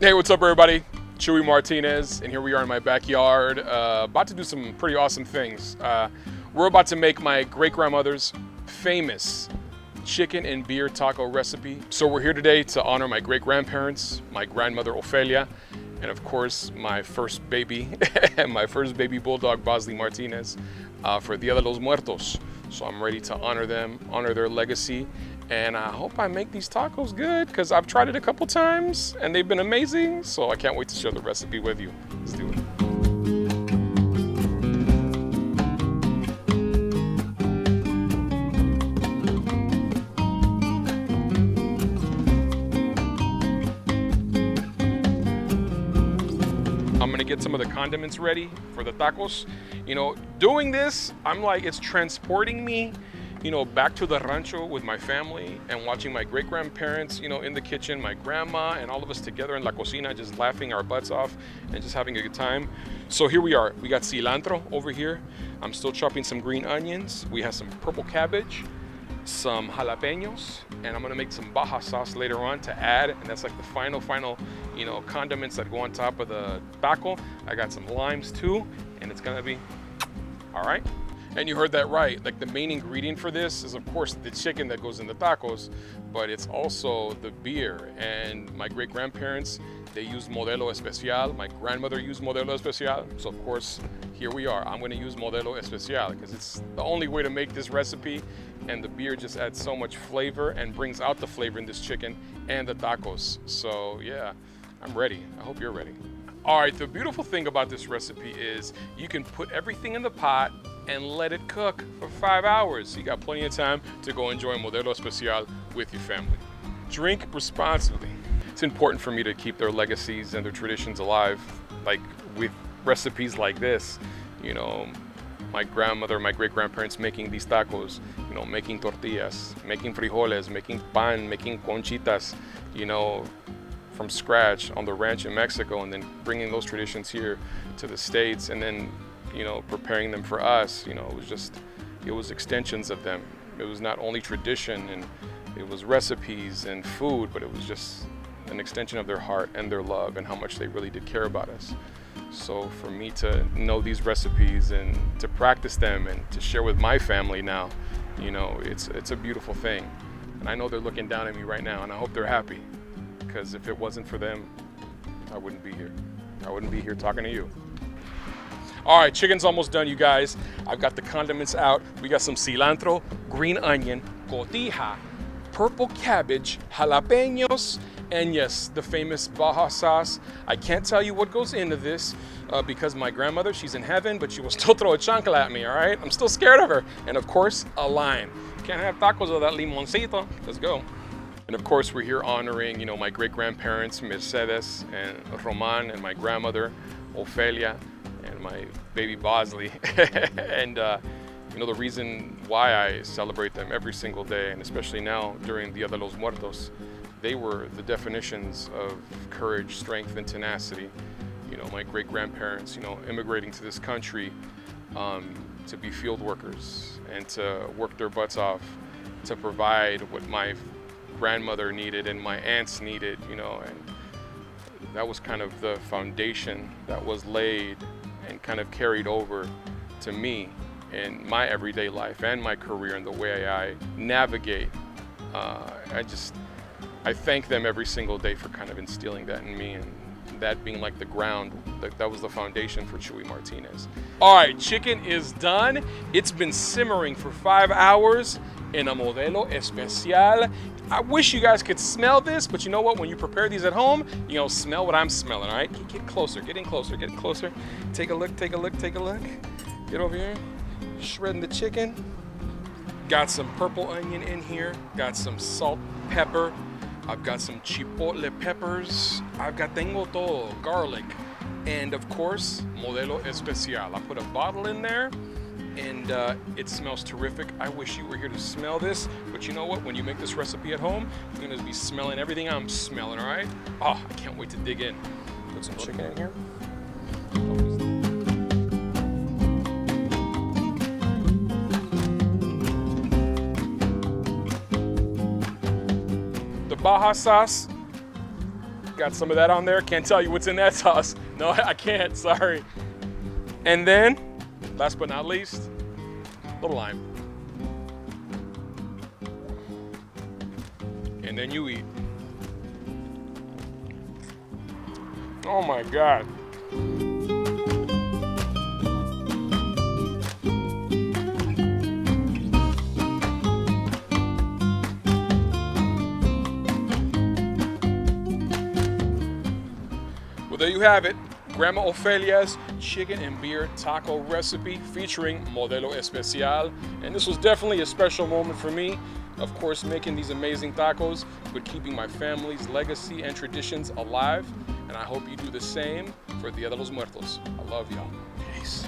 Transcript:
Hey, what's up, everybody? Chuey Martinez, and here we are in my backyard, about to do some pretty awesome things. We're about to make my great-grandmother's famous chicken and beer taco recipe. So we're here today to honor my great-grandparents, my grandmother Ofelia, and of course my first baby, my first baby bulldog, Bosley Martinez, for Dia de los Muertos. So I'm ready to honor them, honor their legacy, and I hope I make these tacos good because I've tried it a couple times and they've been amazing. So I can't wait to share the recipe with you. Let's do it. I'm gonna get some of the condiments ready for the tacos. You know, doing this, I'm like, it's transporting me, you know, back to the rancho with my family and watching my great-grandparents, you know, in the kitchen, my grandma and all of us together in la cocina, just laughing our butts off and just having a good time. So here we are. We got cilantro over here. I'm still chopping some green onions. We have some purple cabbage, some jalapenos, and I'm gonna make some baja sauce later on to add, and that's like the final, you know, condiments that go on top of the taco. I got some limes too, and it's gonna be all right. And you heard that right. Like, the main ingredient for this is, of course, the chicken that goes in the tacos, but it's also the beer. And my great-grandparents, they used Modelo Especial. My grandmother used Modelo Especial. So, of course, here we are. I'm gonna use Modelo Especial because it's the only way to make this recipe. And the beer just adds so much flavor and brings out the flavor in this chicken and the tacos. So, yeah, I'm ready. I hope you're ready. All right, the beautiful thing about this recipe is you can put everything in the pot and let it cook for 5 hours. You got plenty of time to go enjoy Modelo Especial with your family. Drink responsibly. It's important for me to keep their legacies and their traditions alive, like with recipes like this. You know, my grandmother, my great-grandparents making these tacos, you know, making tortillas, making frijoles, making pan, making conchitas, you know, from scratch on the ranch in Mexico, and then bringing those traditions here to the States, and then, you know, preparing them for us. You know, it was extensions of them. It was not only tradition and it was recipes and food, but it was just an extension of their heart and their love and how much they really did care about us. So for me to know these recipes and to practice them and to share with my family now, you know, it's a beautiful thing. And I know they're looking down at me right now, and I hope they're happy, because if it wasn't for them, I wouldn't be here. I wouldn't be here talking to you. All right, chicken's almost done, you guys. I've got the condiments out. We got some cilantro, green onion, cotija, purple cabbage, jalapenos, and yes, the famous Baja sauce. I can't tell you what goes into this because my grandmother, she's in heaven, but she will still throw a chancla at me, all right? I'm still scared of her. And of course, a lime. Can't have tacos without limoncito. Let's go. And of course, we're here honoring, you know, my great-grandparents, Mercedes and Roman, and my grandmother, Ofelia, and my baby Bosley. And, you know, the reason why I celebrate them every single day, and especially now during Dia de los Muertos, they were the definitions of courage, strength, and tenacity. You know, my great-grandparents, you know, immigrating to this country to be field workers and to work their butts off to provide what my grandmother needed and my aunts needed, you know, and that was kind of the foundation that was laid and kind of carried over to me in my everyday life and my career and the way I navigate. I thank them every single day for kind of instilling that in me, and that being like the ground, that was the foundation for Chuey Martinez. All right, chicken is done. It's been simmering for 5 hours in a Modelo Especial. I wish you guys could smell this, but you know what? When you prepare these at home, you know, smell what I'm smelling, all right? Get closer, get in closer, get closer. Take a look, take a look, take a look. Get over here, shredding the chicken. Got some purple onion in here, got some salt, pepper. I've got some chipotle peppers. Tengo todo, garlic. And of course, Modelo Especial. I put a bottle in there, and it smells terrific. I wish you were here to smell this, but you know what? When you make this recipe at home, you're gonna be smelling everything I'm smelling, all right? Oh, I can't wait to dig in. Put some chicken in here. The Baja sauce Got some of that on there. Can't tell you what's in that sauce. No, I can't, sorry. And then, last but not least, a little lime. And then you eat. Oh my God. Well, there you have it. Grandma Ofelia's chicken and beer taco recipe featuring Modelo Especial. And this was definitely a special moment for me. Of course, making these amazing tacos, but keeping my family's legacy and traditions alive. And I hope you do the same for Dia de los Muertos. I love y'all. Peace.